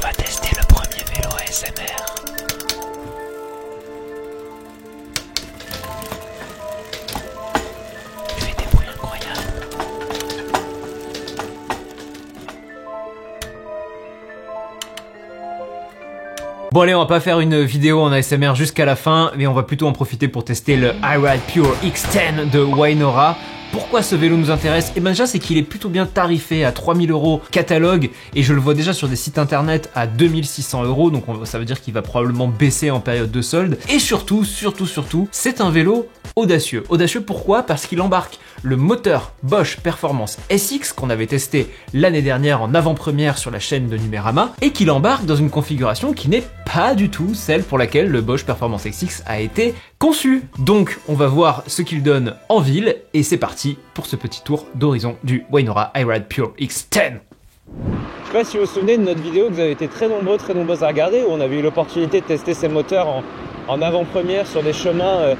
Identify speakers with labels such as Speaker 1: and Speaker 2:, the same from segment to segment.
Speaker 1: va tester le premier vélo ASMR. Il fait des bruits incroyables. Bon allez, on va pas faire une vidéo en ASMR jusqu'à la fin, mais on va plutôt en profiter pour tester le iRide Pure X10 de Waynora. Pourquoi ce vélo nous intéresse? Et ben déjà c'est qu'il est plutôt bien tarifé à 3000 € catalogue et je le vois déjà sur des sites internet à 2600 €, donc ça veut dire qu'il va probablement baisser en période de solde. Et surtout, c'est un vélo audacieux. Audacieux pourquoi? Parce qu'il embarque le moteur Bosch Performance SX qu'on avait testé l'année dernière en avant-première sur la chaîne de Numérama et qu'il embarque dans une configuration qui n'est pas du tout celle pour laquelle le Bosch Performance SX a été conçu. Donc on va voir ce qu'il donne en ville et c'est parti pour ce petit tour d'horizon du Waynora iRide Pure X10.
Speaker 2: Je sais pas si vous vous souvenez de notre vidéo que vous avez été très nombreuses à regarder où on avait eu l'opportunité de tester ces moteurs en avant-première sur des chemins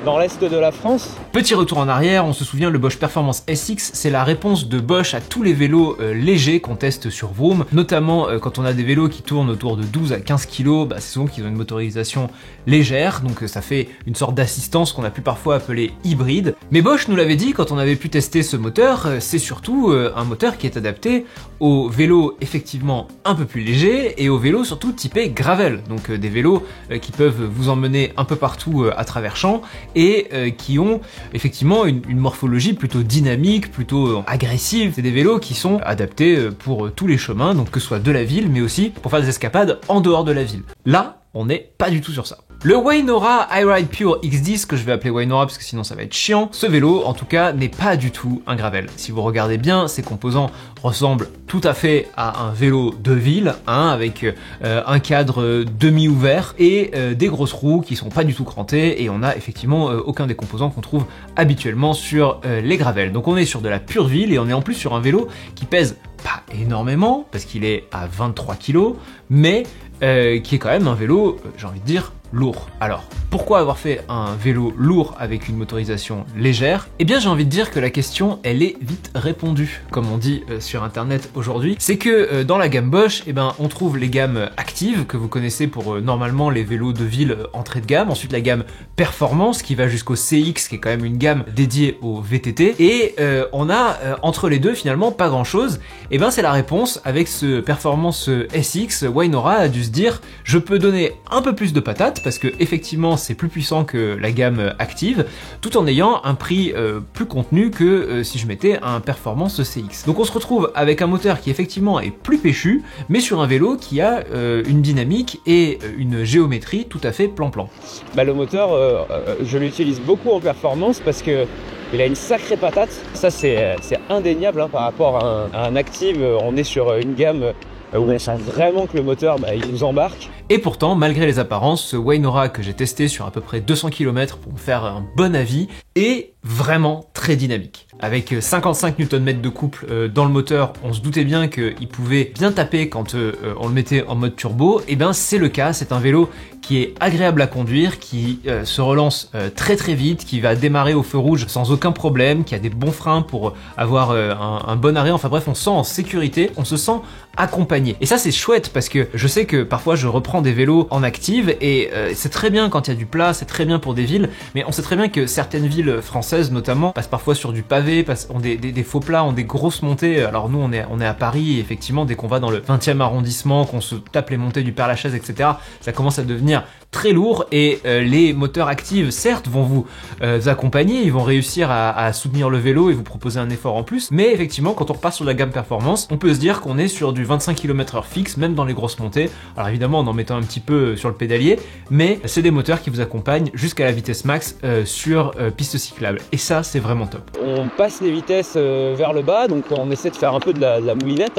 Speaker 2: dans l'est de la France.
Speaker 1: Petit retour en arrière, on se souvient, le Bosch Performance SX, c'est la réponse de Bosch à tous les vélos légers qu'on teste sur Vroom, notamment quand on a des vélos qui tournent autour de 12 à 15 kg, c'est souvent qu'ils ont une motorisation légère, donc ça fait une sorte d'assistance qu'on a pu parfois appeler hybride. Mais Bosch nous l'avait dit quand on avait pu tester ce moteur, c'est surtout un moteur qui est adapté aux vélos effectivement un peu plus légers et aux vélos surtout typés gravel, donc des vélos qui peuvent vous emmener un peu partout à travers champs et qui ont effectivement une morphologie plutôt dynamique, plutôt agressive. C'est des vélos qui sont adaptés pour tous les chemins, donc que ce soit de la ville, mais aussi pour faire des escapades en dehors de la ville. Là, on n'est pas du tout sur ça. Le Waynora iRide Pure X10, que je vais appeler Waynora parce que sinon ça va être chiant, ce vélo en tout cas n'est pas du tout un gravel. Si vous regardez bien, ses composants ressemblent tout à fait à un vélo de ville, avec un cadre demi-ouvert et des grosses roues qui sont pas du tout crantées et on a effectivement aucun des composants qu'on trouve habituellement sur les gravels. Donc on est sur de la pure ville et on est en plus sur un vélo qui pèse pas énormément parce qu'il est à 23 kg, mais qui est quand même un vélo, j'ai envie de dire, lourd. Alors, pourquoi avoir fait un vélo lourd avec une motorisation légère? Eh bien, j'ai envie de dire que la question, elle est vite répondue, comme on dit sur internet aujourd'hui. C'est que dans la gamme Bosch, eh ben, on trouve les gammes actives, que vous connaissez pour normalement les vélos de ville entrée de gamme, ensuite la gamme Performance, qui va jusqu'au CX, qui est quand même une gamme dédiée au VTT, et on a entre les deux finalement pas grand chose. Et ben c'est la réponse avec ce Performance SX. Waynora a dû se dire, je peux donner un peu plus de patates, parce que effectivement c'est plus puissant que la gamme active, tout en ayant un prix plus contenu que si je mettais un Performance CX. Donc on se retrouve avec un moteur qui effectivement est plus péchu, mais sur un vélo qui a une dynamique et une géométrie tout à fait plan-plan.
Speaker 2: Le moteur, je l'utilise beaucoup en performance parce que il a une sacrée patate. Ça c'est indéniable par rapport à un active. On est sur une gamme où on sent vraiment que le moteur il nous embarque.
Speaker 1: Et pourtant, malgré les apparences, ce Waynora que j'ai testé sur à peu près 200 km pour me faire un bon avis est vraiment très dynamique. Avec 55 Nm de couple dans le moteur, on se doutait bien qu'il pouvait bien taper quand on le mettait en mode turbo. Et bien c'est le cas, c'est un vélo qui est agréable à conduire, qui se relance très vite, qui va démarrer au feu rouge sans aucun problème, qui a des bons freins pour avoir un bon arrêt. Enfin bref, on se sent en sécurité, on se sent accompagné. Et ça c'est chouette parce que je sais que parfois je reprends des vélos en active et c'est très bien quand il y a du plat, c'est très bien pour des villes, mais on sait très bien que certaines villes françaises notamment passent parfois sur du pavé, ont des faux plats, ont des grosses montées. Alors nous on est à Paris et effectivement dès qu'on va dans le 20e arrondissement, qu'on se tape les montées du Père-Lachaise, etc., ça commence à devenir très lourd et les moteurs actifs certes vont vous accompagner, ils vont réussir à soutenir le vélo et vous proposer un effort en plus, mais effectivement quand on repart sur la gamme performance, on peut se dire qu'on est sur du 25 km/h fixe, même dans les grosses montées, alors évidemment en mettant un petit peu sur le pédalier, mais c'est des moteurs qui vous accompagnent jusqu'à la vitesse max sur piste cyclable, et ça c'est vraiment top.
Speaker 2: On passe les vitesses vers le bas, donc on essaie de faire un peu de la moulinette,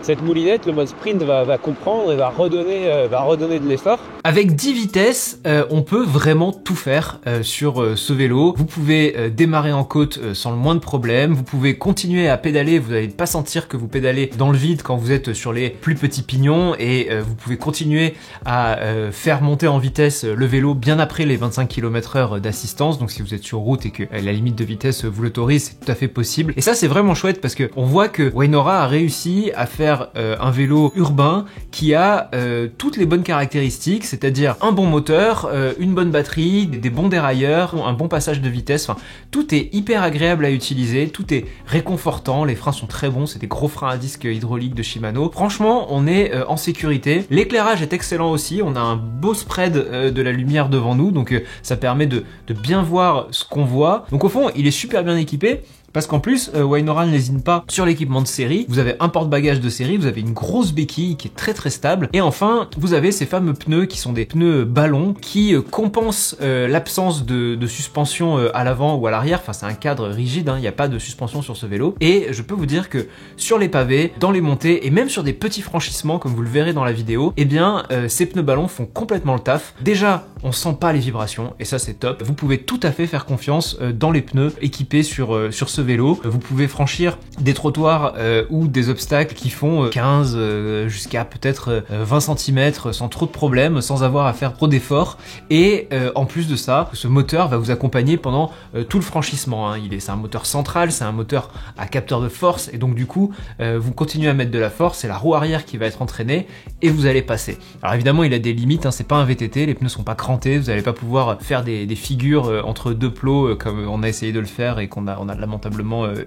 Speaker 2: Cette moulinette, le mode sprint va comprendre et va redonner de l'effort.
Speaker 1: Avec 10 vitesses vitesse, on peut vraiment tout faire sur ce vélo. Vous pouvez démarrer en côte sans le moindre problème, vous pouvez continuer à pédaler, vous n'allez pas sentir que vous pédalez dans le vide quand vous êtes sur les plus petits pignons, et vous pouvez continuer à faire monter en vitesse le vélo bien après les 25 km/h d'assistance. Donc si vous êtes sur route et que la limite de vitesse vous l'autorise, c'est tout à fait possible. Et ça, c'est vraiment chouette parce que on voit que Waynora a réussi à faire un vélo urbain qui a toutes les bonnes caractéristiques, c'est-à-dire un bon moteur, une bonne batterie, des bons dérailleurs, un bon passage de vitesse. Enfin, tout est hyper agréable à utiliser, tout est réconfortant, les freins sont très bons, c'est des gros freins à disque hydrauliques de Shimano. Franchement, on est en sécurité. L'éclairage est excellent aussi, on a un beau spread de la lumière devant nous, donc ça permet de bien voir ce qu'on voit. Donc au fond, il est super bien équipé. Parce qu'en plus, Waynora ne lésine pas sur l'équipement de série. Vous avez un porte-bagages de série, vous avez une grosse béquille qui est très très stable. Et enfin, vous avez ces fameux pneus qui sont des pneus ballons qui compensent l'absence de suspension à l'avant ou à l'arrière. Enfin, c'est un cadre rigide, hein, il n'y a pas de suspension sur ce vélo. Et je peux vous dire que sur les pavés, dans les montées et même sur des petits franchissements, comme vous le verrez dans la vidéo, eh bien, ces pneus ballons font complètement le taf. Déjà, on sent pas les vibrations et ça c'est top. Vous pouvez tout à fait faire confiance dans les pneus équipés sur ce vélo. Vous pouvez franchir des trottoirs ou des obstacles qui font 15 jusqu'à peut-être 20 cm sans trop de problèmes, sans avoir à faire trop d'efforts. Et en plus de ça, ce moteur va vous accompagner pendant tout le franchissement, hein. C'est un moteur central, c'est un moteur à capteur de force, et donc du coup vous continuez à mettre de la force, c'est la roue arrière qui va être entraînée et vous allez passer. Alors évidemment il a des limites, hein, c'est pas un VTT, les pneus sont pas crantés, vous n'allez pas pouvoir faire des figures entre deux plots comme on a essayé de le faire et qu'on a lamentablement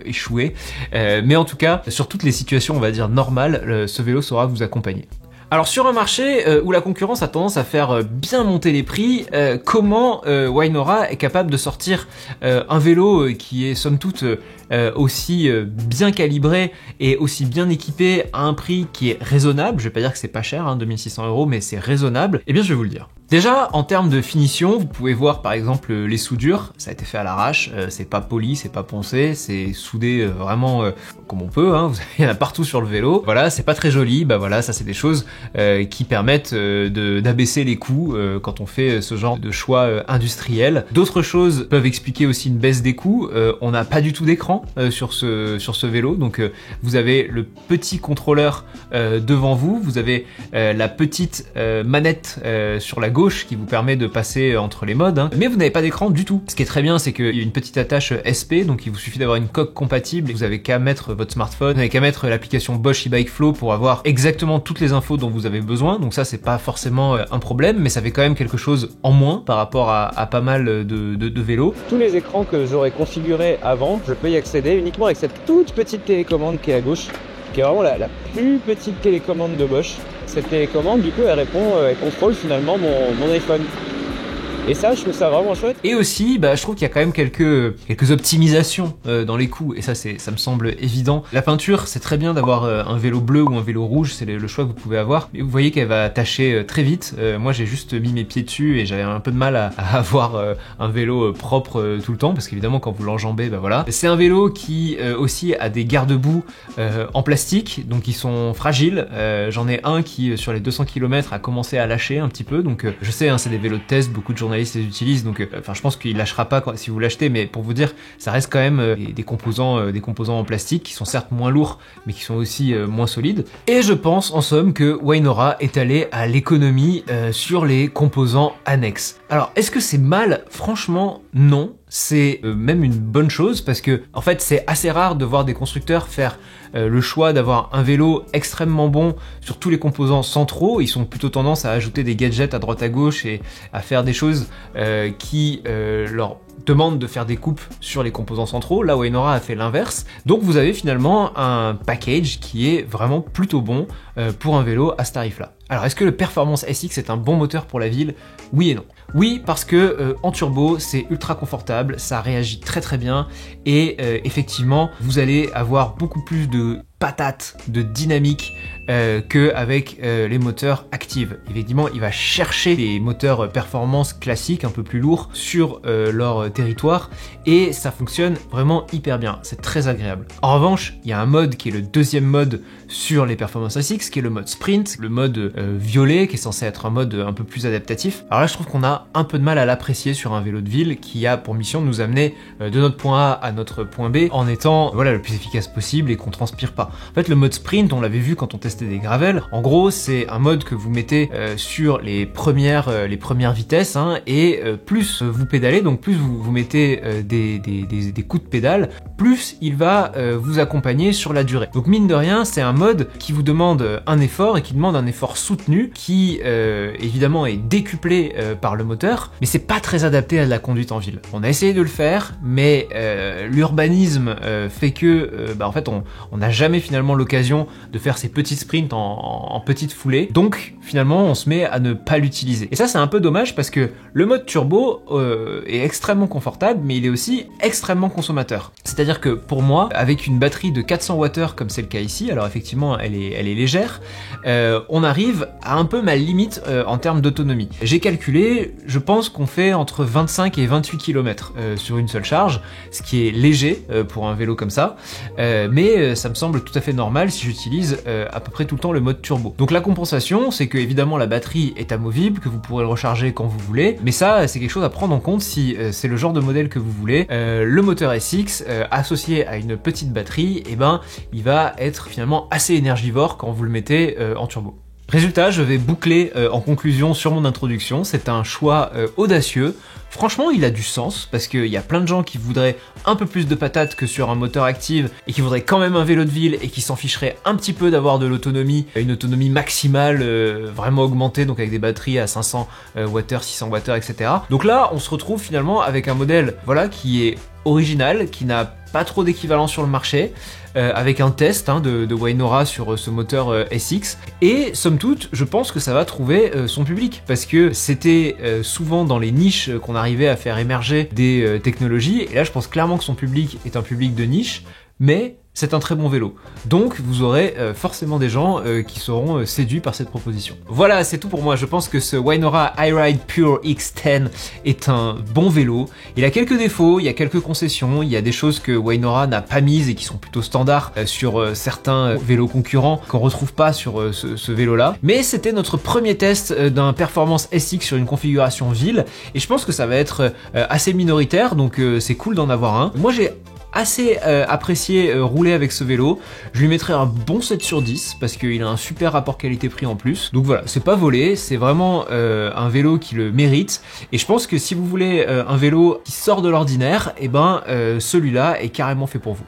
Speaker 1: échoué. Mais en tout cas, sur toutes les situations, on va dire normales, ce vélo saura vous accompagner. Alors sur un marché où la concurrence a tendance à faire bien monter les prix, comment Waynora est capable de sortir un vélo qui est somme toute aussi bien calibré et aussi bien équipé à un prix qui est raisonnable? Je vais pas dire que c'est pas cher, hein, 2600 €, mais c'est raisonnable. Eh bien je vais vous le dire. Déjà, en termes de finition, vous pouvez voir par exemple les soudures, ça a été fait à l'arrache, c'est pas poli, c'est pas poncé, c'est soudé vraiment comme on peut, hein. Il y en a partout sur le vélo. Voilà, c'est pas très joli, bah voilà, ça c'est des choses qui permettent d'abaisser les coûts quand on fait ce genre de choix industriel. D'autres choses peuvent expliquer aussi une baisse des coûts. On n'a pas du tout d'écran sur ce vélo, donc vous avez le petit contrôleur devant vous, vous avez la petite manette sur la gauche qui vous permet de passer entre les modes, hein. Mais vous n'avez pas d'écran du tout. Ce qui est très bien, c'est qu'il y a une petite attache SP, donc il vous suffit d'avoir une coque compatible, vous avez qu'à mettre votre smartphone, vous n'avez qu'à mettre l'application Bosch e-Bike Flow pour avoir exactement toutes les infos dont vous avez besoin, donc ça c'est pas forcément un problème, mais ça fait quand même quelque chose en moins par rapport à pas mal de vélos.
Speaker 2: Tous les écrans que j'aurais configurés avant, je peux y accéder uniquement avec cette toute petite télécommande qui est à gauche, qui est vraiment la plus petite télécommande de Bosch. Cette télécommande, du coup, elle contrôle finalement mon iPhone. Et ça, je trouve ça vraiment chouette.
Speaker 1: Et aussi, bah, je trouve qu'il y a quand même quelques optimisations dans les coûts, et ça me semble évident. La peinture, c'est très bien d'avoir un vélo bleu ou un vélo rouge, c'est le choix que vous pouvez avoir. Mais vous voyez qu'elle va tacher très vite. Moi, j'ai juste mis mes pieds dessus et j'avais un peu de mal à avoir un vélo propre tout le temps, parce qu'évidemment, quand vous l'enjambez, bah voilà. C'est un vélo qui aussi a des garde-boue en plastique, donc ils sont fragiles. J'en ai un qui, sur les 200 km, a commencé à lâcher un petit peu, donc je sais, hein, c'est des vélos de test, beaucoup de journalistes les utilisent, donc enfin je pense qu'il lâchera pas si vous l'achetez, mais pour vous dire, ça reste quand même des composants en plastique qui sont certes moins lourds mais qui sont aussi moins solides. Et je pense en somme que Waynora est allé à l'économie sur les composants annexes. Alors est-ce que c'est mal? Franchement non. C'est même une bonne chose parce que en fait c'est assez rare de voir des constructeurs faire le choix d'avoir un vélo extrêmement bon sur tous les composants centraux. Ils sont plutôt tendance à ajouter des gadgets à droite à gauche et à faire des choses qui leur demandent de faire des coupes sur les composants centraux. Là, Waynora a fait l'inverse. Donc vous avez finalement un package qui est vraiment plutôt bon pour un vélo à ce tarif-là. Alors est-ce que le Performance SX est un bon moteur pour la ville? Oui et non. Oui, parce que en turbo, c'est ultra confortable, ça réagit très très bien et effectivement, vous allez avoir beaucoup plus de patate, de dynamique qu'avec les moteurs actifs. Évidemment, il va chercher les moteurs performance classiques, un peu plus lourds, sur leur territoire, et ça fonctionne vraiment hyper bien. C'est très agréable. En revanche, il y a un mode qui est le deuxième mode sur les Performance SX, qui est le mode sprint, le mode violet, qui est censé être un mode un peu plus adaptatif. Alors là, je trouve qu'on a un peu de mal à l'apprécier sur un vélo de ville qui a pour mission de nous amener de notre point A à notre point B en étant voilà, le plus efficace possible et qu'on transpire pas. En fait, le mode sprint, on l'avait vu quand on testait des gravels. En gros, c'est un mode que vous mettez sur les premières vitesses, hein, et plus vous pédalez, donc plus vous mettez des coups de pédale, plus il va vous accompagner sur la durée. Donc mine de rien, c'est un mode qui vous demande un effort et qui demande un effort soutenu qui évidemment est décuplé par le moteur, mais c'est pas très adapté à de la conduite en ville. On a essayé de le faire, mais l'urbanisme fait que en fait on n'a jamais finalement l'occasion de faire ces petits sprints en petites foulées, donc finalement on se met à ne pas l'utiliser. Et ça c'est un peu dommage parce que le mode turbo est extrêmement confortable, mais il est aussi extrêmement consommateur. C'est-à-dire que pour moi, avec une batterie de 400 Wh comme c'est le cas ici, alors effectivement elle est légère, on arrive à un peu ma limite en termes d'autonomie. J'ai calculé, je pense qu'on fait entre 25 et 28 km sur une seule charge, ce qui est léger pour un vélo comme ça, mais ça me semble tout à fait normal si j'utilise à peu près tout le temps le mode turbo. Donc la compensation, c'est que évidemment la batterie est amovible, que vous pourrez le recharger quand vous voulez, mais ça c'est quelque chose à prendre en compte si c'est le genre de modèle que vous voulez. Le moteur SX associé à une petite batterie, et il va être finalement assez énergivore quand vous le mettez en turbo. Résultat, je vais boucler en conclusion sur mon introduction. C'est un choix audacieux. Franchement, il a du sens parce qu'il y a plein de gens qui voudraient un peu plus de patates que sur un moteur actif et qui voudraient quand même un vélo de ville et qui s'en ficheraient un petit peu d'avoir de l'autonomie, une autonomie maximale vraiment augmentée, donc avec des batteries à 500 Wh, 600 Wh, etc. Donc là, on se retrouve finalement avec un modèle qui est original, qui n'a pas trop d'équivalent sur le marché, avec un test de Waynora sur ce moteur SX, et somme toute je pense que ça va trouver son public, parce que c'était souvent dans les niches qu'on arrivait à faire émerger des technologies, et là je pense clairement que son public est un public de niche, mais c'est un très bon vélo. Donc vous aurez forcément des gens qui seront séduits par cette proposition. Voilà, c'est tout pour moi. Je pense que ce Waynora iRide Pure X10 est un bon vélo. Il a quelques défauts, il y a quelques concessions, il y a des choses que Waynora n'a pas mises et qui sont plutôt standards sur certains vélos concurrents qu'on retrouve pas sur ce vélo-là. Mais c'était notre premier test d'un Performance SX sur une configuration ville, et je pense que ça va être assez minoritaire, donc c'est cool d'en avoir un. Moi j'ai assez apprécié rouler avec ce vélo. Je lui mettrais un bon 7 sur 10 parce qu'il a un super rapport qualité-prix en plus. Donc voilà, c'est pas volé, c'est vraiment un vélo qui le mérite, et je pense que si vous voulez un vélo qui sort de l'ordinaire, celui-là est carrément fait pour vous.